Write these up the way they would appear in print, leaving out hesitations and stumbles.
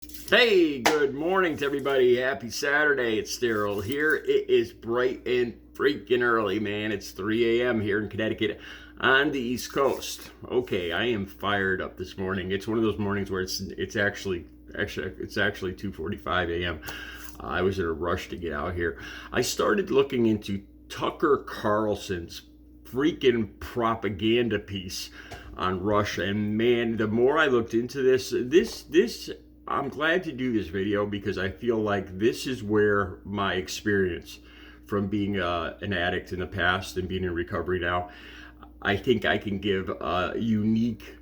Hey, good morning to everybody. Happy Saturday. It's Daryl here. It is bright and freaking early, man. It's 3 a.m. here in Connecticut on the East Coast. Okay, I am fired up this morning. It's one of those mornings where it's actually 2:45 a.m. I was in a rush to get out here. I started looking into Tucker Carlson's freaking propaganda piece on Russia, and man, the more I looked into this I'm glad to do this video because I feel like this is where my experience from being an addict in the past and being in recovery now, I think I can give a unique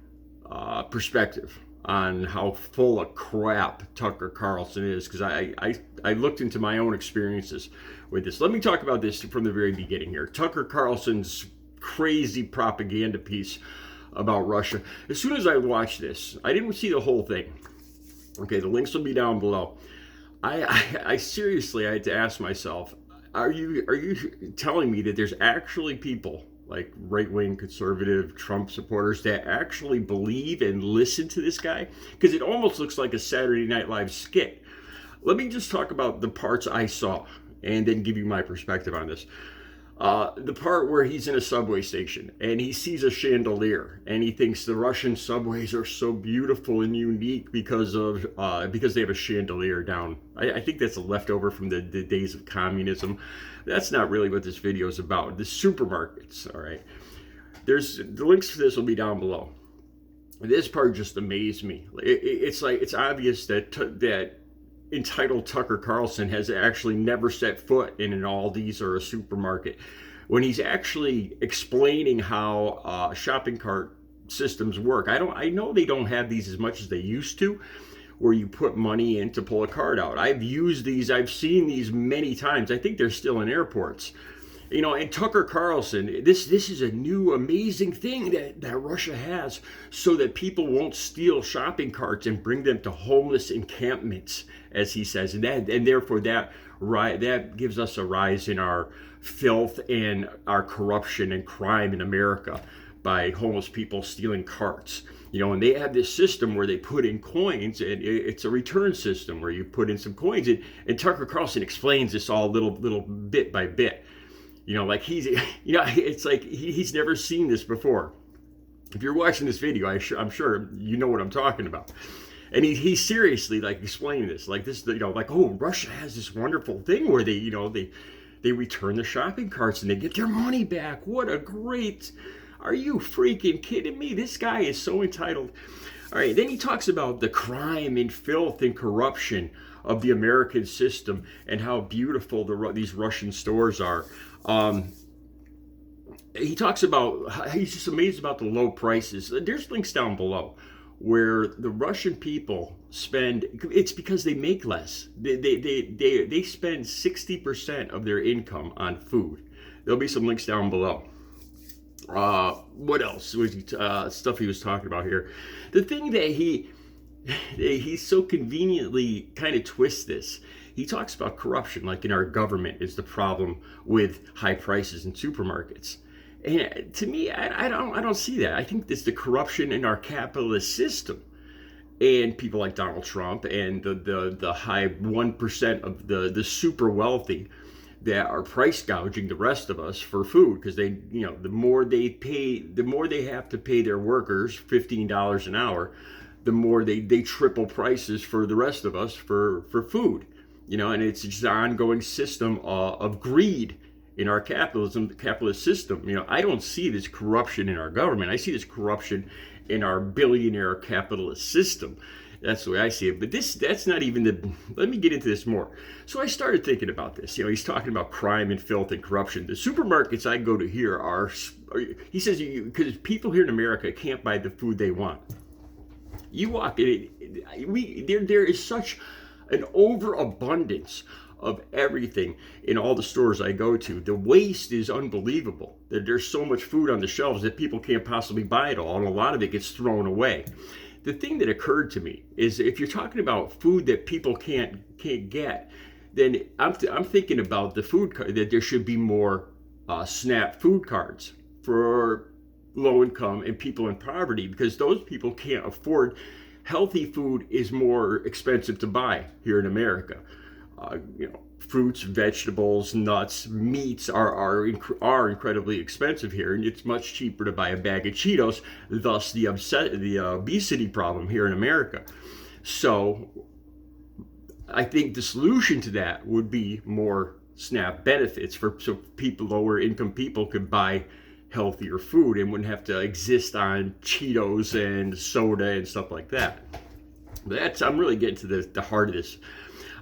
perspective on how full of crap Tucker Carlson is, because I looked into my own experiences with this. Let me talk about this from the very beginning here. Tucker Carlson's crazy propaganda piece about Russia. As soon as I watched this, I didn't see the whole thing. Okay, the links will be down below. I seriously, I had to ask myself, are you telling me that there's actually people like right-wing conservative Trump supporters that actually believe and listen to this guy? Because it almost looks like a Saturday Night Live skit. Let me just talk about the parts I saw and then give you my perspective on this. The part where he's in a subway station and he sees a chandelier and he thinks the Russian subways are so beautiful and unique because they have a chandelier down. I think that's a leftover from the days of communism. That's not really what this video is about. The supermarkets, all right. The links for this will be down below. This part just amazed me. It's obvious that entitled Tucker Carlson has actually never set foot in an Aldi's or a supermarket, when he's actually explaining how shopping cart systems work. I know they don't have these as much as they used to, where you put money in to pull a card out. I've used these, I've seen these many times. I think they're still in airports. You know, and Tucker Carlson, this is a new amazing thing that Russia has, so that people won't steal shopping carts and bring them to homeless encampments, as he says, and therefore that gives us a rise in our filth and our corruption and crime in America by homeless people stealing carts. You know, and they have this system where they put in coins, and it's a return system where you put in some coins, and Tucker Carlson explains this all little bit by bit. You know, like it's like he's never seen this before. If you're watching this video, I'm sure you know what I'm talking about. And he's seriously like explaining this, like this, you know, like, oh, Russia has this wonderful thing where they return the shopping carts and they get their money back. What a great! Are you freaking kidding me? This guy is so entitled. All right, then he talks about the crime and filth and corruption of the American system and how beautiful these Russian stores are. He talks about, he's just amazed about the low prices. There's links down below where the Russian people spend, it's because they make less. They spend 60% of their income on food. There'll be some links down below. What else was stuff he was talking about here? The thing that he so conveniently kind of twists this. He talks about corruption, like in our government is the problem with high prices in supermarkets. And to me, I don't see that. I think it's the corruption in our capitalist system, and people like Donald Trump and the high 1% of the super wealthy that are price gouging the rest of us for food, because they, you know, the more they have to pay their workers $15 an hour, the more they triple prices for the rest of us for food. You know, and it's just an ongoing system of greed in our capitalist system. You know, I don't see this corruption in our government. I see this corruption in our billionaire capitalist system. That's the way I see it. But that's not even let me get into this more. So I started thinking about this. You know, he's talking about crime and filth and corruption. The supermarkets I go to here he says, because people here in America can't buy the food they want. You walk in, there is such an overabundance of everything in all the stores I go to. The waste is unbelievable. There's so much food on the shelves that people can't possibly buy it all, and a lot of it gets thrown away. The thing that occurred to me is, if you're talking about food that people can't get, then I'm thinking about the food card, that there should be more SNAP food cards for low income and people in poverty, because those people can't afford healthy food is more expensive to buy here in America. Fruits, vegetables, nuts, meats are incredibly expensive here, and it's much cheaper to buy a bag of Cheetos. Thus, the obesity problem here in America. So, I think the solution to that would be more SNAP benefits so people, lower income people, could buy healthier food and wouldn't have to exist on Cheetos and soda and stuff like that. I'm really getting to the heart of this.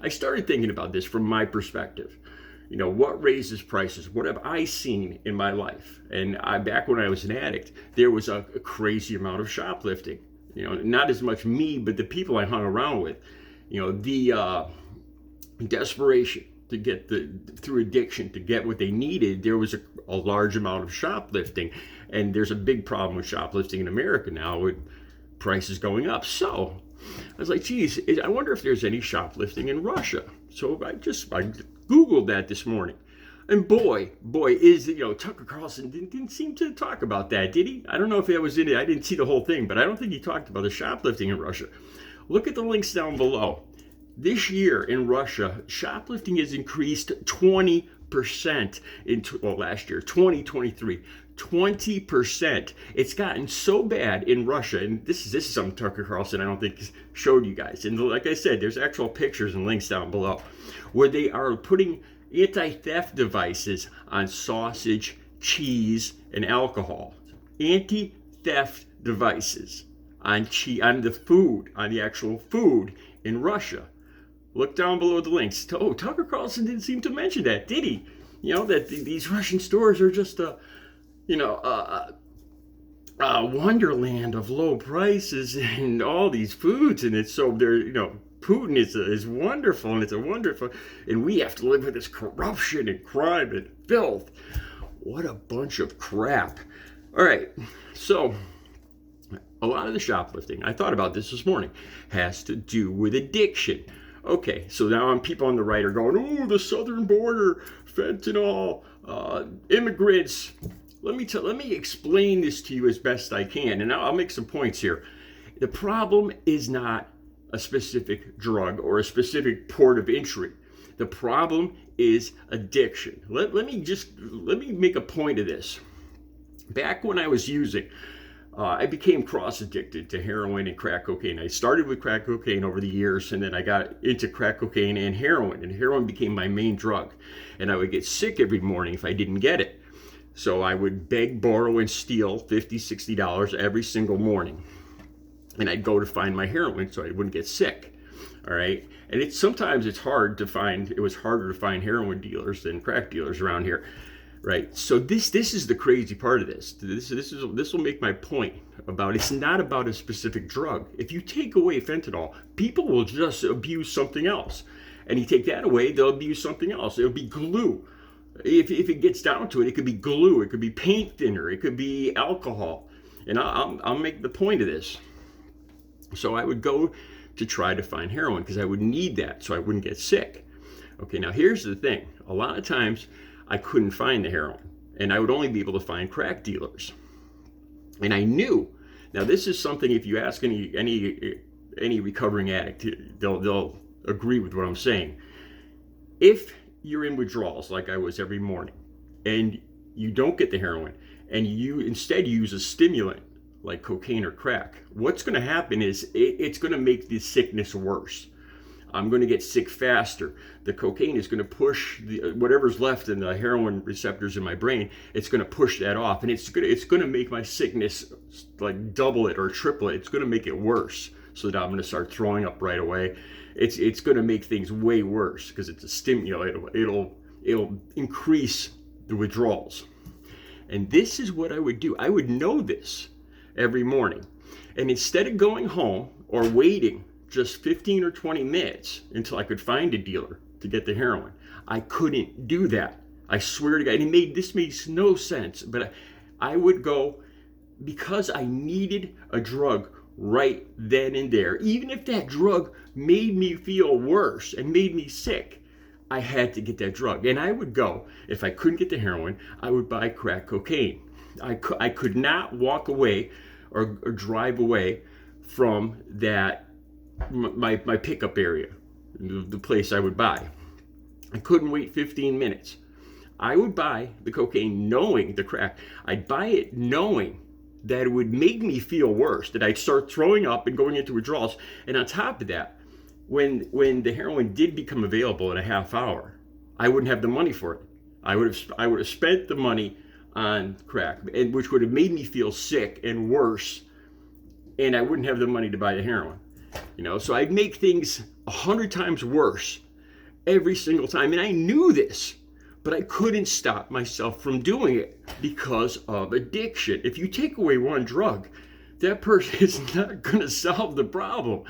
I started thinking about this from my perspective. What raises prices? What have I seen in my life? And back when I was an addict, there was a crazy amount of shoplifting. Not as much me, but the people I hung around with. The desperation to get through addiction to get what they needed. There was a large amount of shoplifting, and there's a big problem with shoplifting in America now with prices going up. So I was like, geez, I wonder if there's any shoplifting in Russia. So I Googled that this morning. And boy, is Tucker Carlson didn't seem to talk about that, did he? I don't know if that was in it. I didn't see the whole thing, but I don't think he talked about the shoplifting in Russia. Look at the links down below. This year in Russia, shoplifting has increased 20% last year, 2023. 20%. It's gotten so bad in Russia, and this is something Tucker Carlson I don't think showed you guys. And like I said, there's actual pictures and links down below where they are putting anti-theft devices on sausage, cheese, and alcohol. Anti-theft devices on the food, on the actual food in Russia. Look down below the links. Oh, Tucker Carlson didn't seem to mention that, did he? That these Russian stores are just a wonderland of low prices and all these foods, and it's so they're Putin is wonderful, and it's a wonderful, and we have to live with this corruption and crime and filth. What a bunch of crap. All right, so a lot of the shoplifting, I thought about this morning, has to do with addiction. Okay, so now people on the right are going, oh, the southern border, fentanyl, immigrants. Let me explain this to you as best I can, and I'll make some points here. The problem is not a specific drug or a specific port of entry. The problem is addiction. Let me make a point of this. Back when I was using, I became cross-addicted to heroin and crack cocaine. I started with crack cocaine over the years, and then I got into crack cocaine and heroin became my main drug. And I would get sick every morning if I didn't get it. So I would beg, borrow, and steal $50, $60 every single morning. And I'd go to find my heroin so I wouldn't get sick. All right? And sometimes it was harder to find heroin dealers than crack dealers around here. Right, so this is the crazy part of this. This will make my point about it's not about a specific drug. If you take away fentanyl, people will just abuse something else, and you take that away, they'll abuse something else. It'll be glue. If it gets down to it, it could be glue, it could be paint thinner, it could be alcohol, and I'll make the point of this. So I would go to try to find heroin because I would need that so I wouldn't get sick. Okay, now here's the thing. A lot of times I couldn't find the heroin, and I would only be able to find crack dealers. And I knew, now this is something, if you ask any recovering addict, they'll agree with what I'm saying. If you're in withdrawals like I was every morning, and you don't get the heroin, and you instead use a stimulant like cocaine or crack, what's going to happen is it's going to make the sickness worse. I'm going to get sick faster. The cocaine is going to push whatever's left in the heroin receptors in my brain. It's going to push that off, and it's going to make my sickness like double it or triple it. It's going to make it worse, so that I'm going to start throwing up right away. It's going to make things way worse because it's a stimulant. It'll increase the withdrawals. And this is what I would do. I would know this every morning, and instead of going home or waiting just 15 or 20 minutes until I could find a dealer to get the heroin, I couldn't do that. I swear to God, and this makes no sense, but I would go because I needed a drug right then and there. Even if that drug made me feel worse and made me sick, I had to get that drug. And I would go, if I couldn't get the heroin, I would buy crack cocaine. I could not walk away or drive away from that, my pickup area, the place I would buy. I couldn't wait 15 minutes. I would buy the cocaine knowing the crack. I'd buy it knowing that it would make me feel worse, that I'd start throwing up and going into withdrawals. And on top of that, when the heroin did become available in a half hour, I wouldn't have the money for it. I would have spent the money on crack, which would have made me feel sick and worse, and I wouldn't have the money to buy the heroin. So I'd make things 100 times worse every single time, and I knew this, but I couldn't stop myself from doing it because of addiction. If you take away one drug, that person is not going to solve the problem.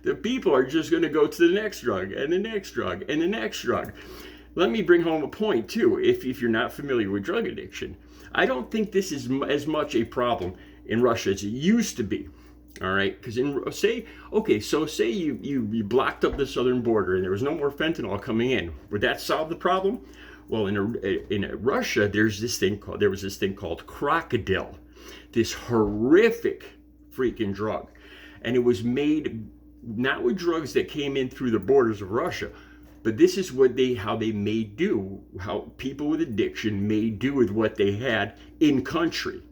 The people are just going to go to the next drug and the next drug and the next drug. Let me bring home a point too. If you're not familiar with drug addiction, I don't think this is as much a problem in Russia as it used to be. All right, because say you blocked up the southern border and there was no more fentanyl coming in. Would that solve the problem? Well, in Russia, there was this thing called crocodile, this horrific freaking drug, and it was made not with drugs that came in through the borders of Russia, but this is how they made do, how people with addiction made do with what they had in country.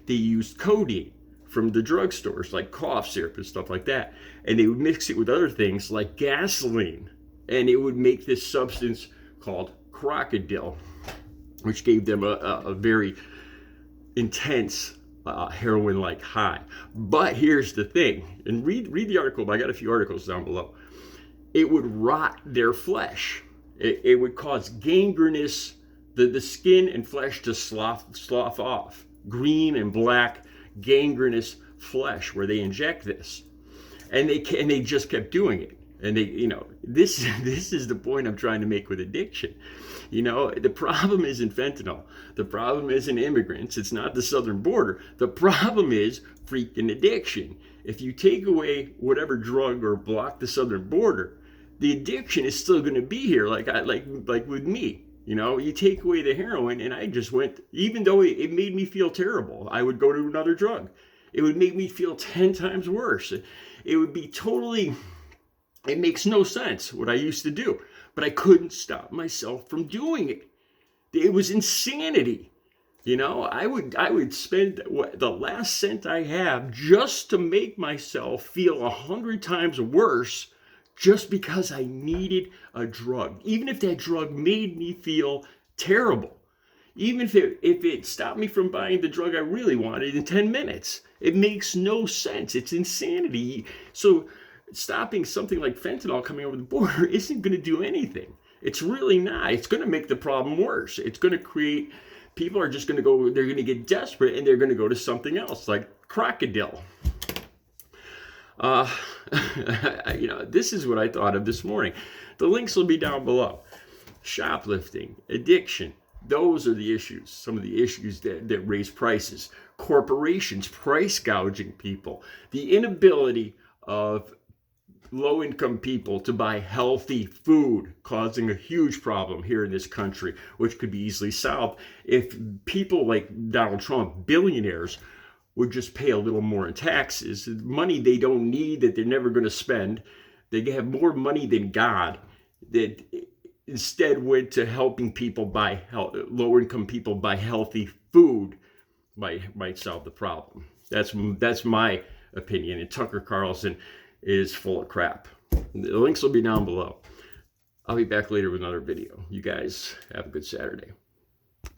They used codeine from the drugstores, like cough syrup and stuff like that, and they would mix it with other things like gasoline, and it would make this substance called crocodile, which gave them a very intense heroin-like high. But here's the thing, and read the article. I got a few articles down below. It would rot their flesh. It would cause gangrenous, the skin and flesh to slough off, green and black gangrenous flesh where they inject this, and they just kept doing it. And this is the point I'm trying to make with addiction. The problem isn't fentanyl. The problem isn't immigrants. It's not the southern border. The problem is freaking addiction. If you take away whatever drug or block the southern border, the addiction is still going to be here. Like with me. You take away the heroin, and I just went, even though it made me feel terrible, I would go to another drug. It would make me feel 10 times worse. It would be totally, it makes no sense what I used to do, but I couldn't stop myself from doing it. It was insanity. I would spend the last cent I have just to make myself feel 100 times worse, just because I needed a drug, even if that drug made me feel terrible, even if it stopped me from buying the drug I really wanted in 10 minutes. It makes no sense. It's insanity. So stopping something like fentanyl coming over the border isn't going to do anything. It's really not. It's going to make the problem worse. It's going to create, people are just going to go, they're going to get desperate, and they're going to go to something else like crocodile. This is what I thought of this morning. The links will be down below. Shoplifting, addiction, those are the issues. Some of the issues that raise prices. Corporations price gouging people. The inability of low-income people to buy healthy food, causing a huge problem here in this country, which could be easily solved if people like Donald Trump, billionaires, would just pay a little more in taxes, money they don't need, that they're never going to spend. They have more money than God, that instead went to helping people buy lower income people buy healthy food, might solve the problem. That's my opinion. And Tucker Carlson is full of crap. The links will be down below. I'll be back later with another video. You guys have a good Saturday.